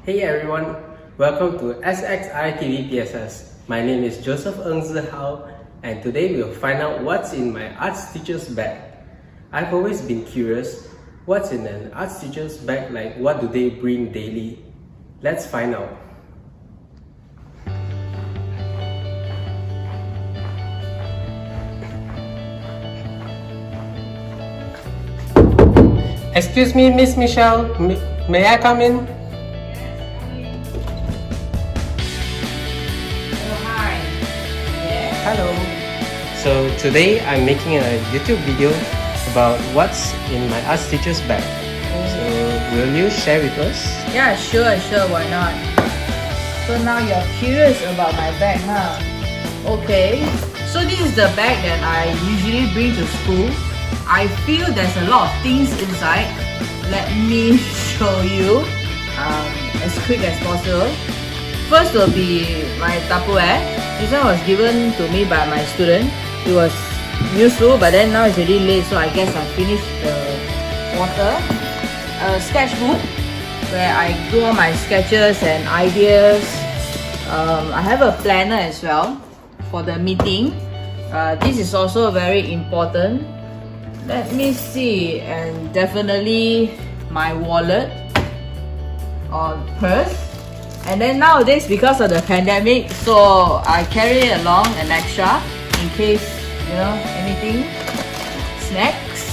Hey everyone, welcome to SXI TVPSS. My name is Joseph Ng Zihao, and today we'll find out what's in my arts teacher's bag. I've always been curious, what's in an arts teacher's bag, like what do they bring daily? Let's find out. Excuse me, Miss Michelle, may I come in? Hello. So today I'm making a YouTube video about what's in my arts teacher's bag. So will you share with us? Yeah, sure, why not? So now you're curious about my bag, huh? Okay, so this is the bag that I usually bring to school. I feel there's a lot of things inside. Let me show you as quick as possible. First will be my Tupperware. This one was given to me by my student. It was useful, but then now it's already late, so I guess I finished the water. A sketchbook where I do all my sketches and ideas. I have a planner as well for the meeting. This is also very important. Let me see, and definitely my wallet or purse. And then nowadays, because of the pandemic, so I carry along an extra in case, you know, anything. Snacks.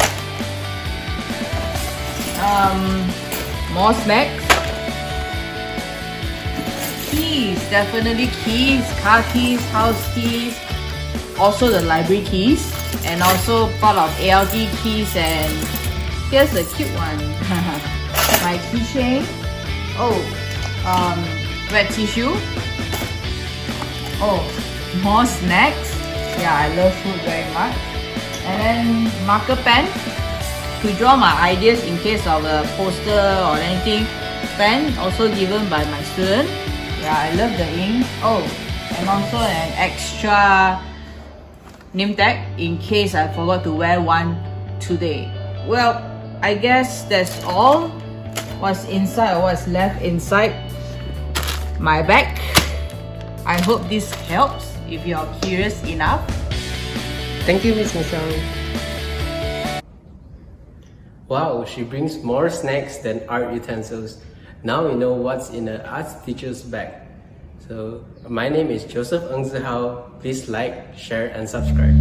More snacks. Keys, definitely keys, car keys, house keys. Also the library keys. And also part of ALT keys, and here's a cute one. My keychain. Wet tissue. More snacks. Yeah, I love food very much. And then marker pen to draw my ideas in case of a poster or anything. Pen also given by my student. Yeah, I love the ink. And also an extra name tag in case I forgot to wear one today. Well, I guess that's all what's inside or what's left inside my bag. I hope this helps if you're curious enough. Thank you, Miss Michelle. Wow, she brings more snacks than art utensils. Now we know what's in an arts teacher's bag. So my name is Joseph Ng Zihao. Please like, share and subscribe.